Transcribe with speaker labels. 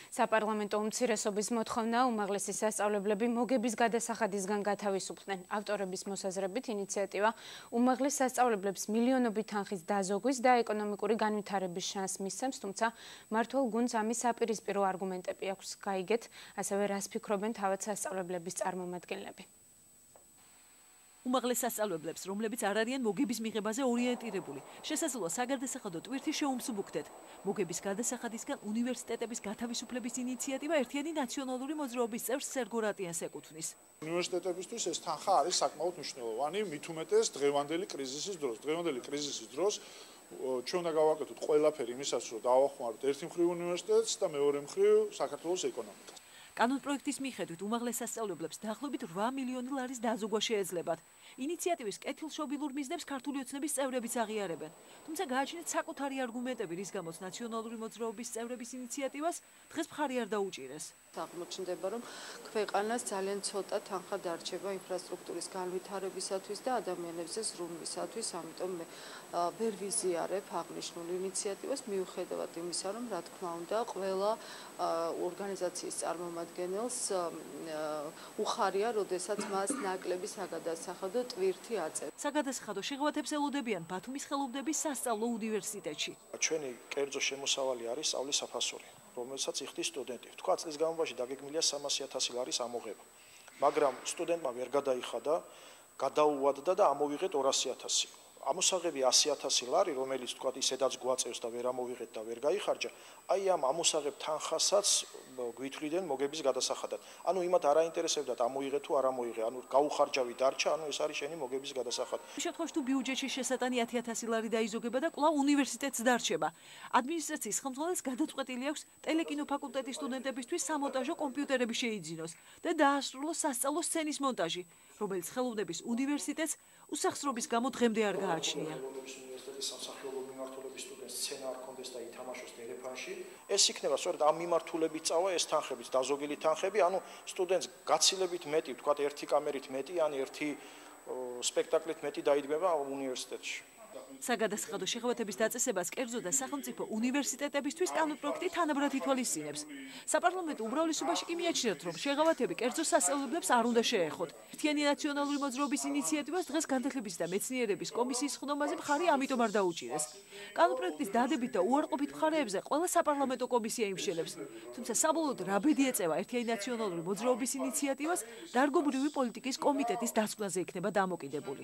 Speaker 1: საპარლამენტო უმცირესობის მოთხოვნა უმაღლესი სასწავლებლები მოგების გადასახადისგან გათავისუფლდნენ. ავტორების მოსაზრებით ინიციატივა უმაღლეს სასწავლებლებს მილიონობით თანხის დაზოგვის და ეკონომიკური განვითარების შანსს მისცემს, თუმცა მმართველ გუნდს ამის საპირისპირო არგუმენტები აქვს. გაიგეთ, ასევე რას ფიქრობენ თავად სასწავლებლების წარმომადგენლები.
Speaker 2: უმაღლეს სასწავლებლებს, რომლებიც არ არიან მოგების მიღებაზე ორიენტირებული, შესაძლოა საგადასახადო ტვირთი შეუმსუბუქდეთ. მოგების გადასახადისგან უნივერსიტეტების გათავისუფლების ინიციატივა ერთიანი ნაციონალური მოძრაობის წევრ სერგო რატიანს ეკუთვნის.
Speaker 3: უნივერსიტეტებისთვის ეს თანხა არის საკმაოდ მნიშვნელოვანი, მით უმეტეს დღევანდელი კრიზისის დროს. დღევანდელი კრიზისის დროს ჩვენ უნდა გავაკეთოთ ყველაფერი იმისათვის, რომ დავახმაროთ ერთი მხრივ უნივერსიტეტს და მეორე მხრივ საქართველოს ეკონომიკას.
Speaker 2: კანონპროექტის მიხედვით უმაღლეს სასწავლებლებს დაახლოებით 8 მილიონი ლარის დაზოგვა შეეძლებათ. ინიციატივის კეთილშობილურ მიზნებს ქართული ოცნების წევრებიც აღიარებენ. თუმცა გააჩნიათ საკუთარი არგუმენტები, რის გამოც ნაციონალური მოძრაობის წევრების ინიციატივას დღეს მხარი არ დაუჭირეს.
Speaker 4: აღმოჩნდება, რომ ქვეყანას ძალიან ცოტა თანხა დარჩება ინფრასტრუქტურის განვითარებისათვის და ადამიანებზე ზრუნვისათვის, ამიტომ მე ვერ ვიზიარებ აღნიშნულ ინიციატივას, მიუხედავად იმისა, რომ რა თქმა უნდა, ყველა ორგანიზაციის წარმომადგენელს უხარია, როდესაც მას ნაკლები საგადასახადო ტვირთი აწევს.
Speaker 2: საგადასახადო შეღავათებს ელოდებიან ბათუმის ხელოვნების სასწავლო უნივერსიტეტში.
Speaker 5: ჩვენი კერძო შემოსავალი არის სწავლის საფასური, რომელსაც იხდის სტუდენტი. თქვა წლის განმავლობაში დაგეგმილია 300.000 ლარის ამოღება. მაგრამ სტუდენტმა ვერ გადაიხადა, გადაუვადდა და ამოვიღეთ 200.000. ამოსაღები 100.000 ლარი, რომელიც თქვა ისედაც გვაწევს და ვერ ამოვიღეთ და ვერ გაიხარჯა, აი ამ ამოსაღებ თანხასაც გვითვლიდან მოგების გადასახადად. ანუ იმათ არ აინტერესებდათ ამოიღე თუ არ ამოიღე, ანუ გაუხარჯავი დარჩა, ანუ ეს არის შენი მოგების გადასახადი.
Speaker 2: იმ შემთხვევაში თუ ბიუჯეტში შესატანი 10.000 ლარი დაიზოგება და კვლავ უნივერსიტეტს დარჩება. ადმინისტრაციის ხელმძღვანელს გადაწყვეტილი აქვს ტელეკინო ფაკულტეტის სტუდენტებისთვის სამონტაჟო კომპიუტერები შეიძინოს და დაასრულოს სასწავლო სცენის მონტაჟი, რომელიც ხელოვნების უნივერსიტეტს უსახსრობის გამო დღემდე არ გააჩნია.
Speaker 5: უნივერსიტეტის სამსახიობო მიმართულების სტუდენტს სცენა არ კონდეს და ითამაშოს ტელეფონში. ეს იქნება სწორედ ამ მიმართულებით წავა ეს თანხების დაზოგილი თანხები, ანუ სტუდენტს გაცილებით მეტი, თქვა ერთი კამერით მეტი, ან ერთი სპექტაკლით მეტი დაიდგება უნივერსიტეტში.
Speaker 2: საგადასახადო შეღავათების დაწესებას კერძო და სახელმწიფო უნივერსიტეტებისთვის კანონპროექტი თანაბრად ითვალისწინებს. საპარლამენტო უმრავლესობაში კი მიაჩნიათ, რომ შეღავათები კერძო სასწავლებლებს არ უნდა შეეხოთ. ერთიანი ნაციონალური მოძრაობის ინიციატივას დღეს განათლების და მეცნიერების კომისიის ხდომაზე მხარი ამიტომ არ დაუჭირეს. კანონპროექტის დადებით და უარყოფით მხარეებზე ყველა საპარლამენტო კომისია იმშელებს. თუმცა საბოლოოდ რა ბედი ეწევა ერთიანი ნაციონალური მოძრაობის ინიციატივას, დარგობრივი პოლიტიკის კომიტეტის დასკვნაზე იქნება დამოკიდებული.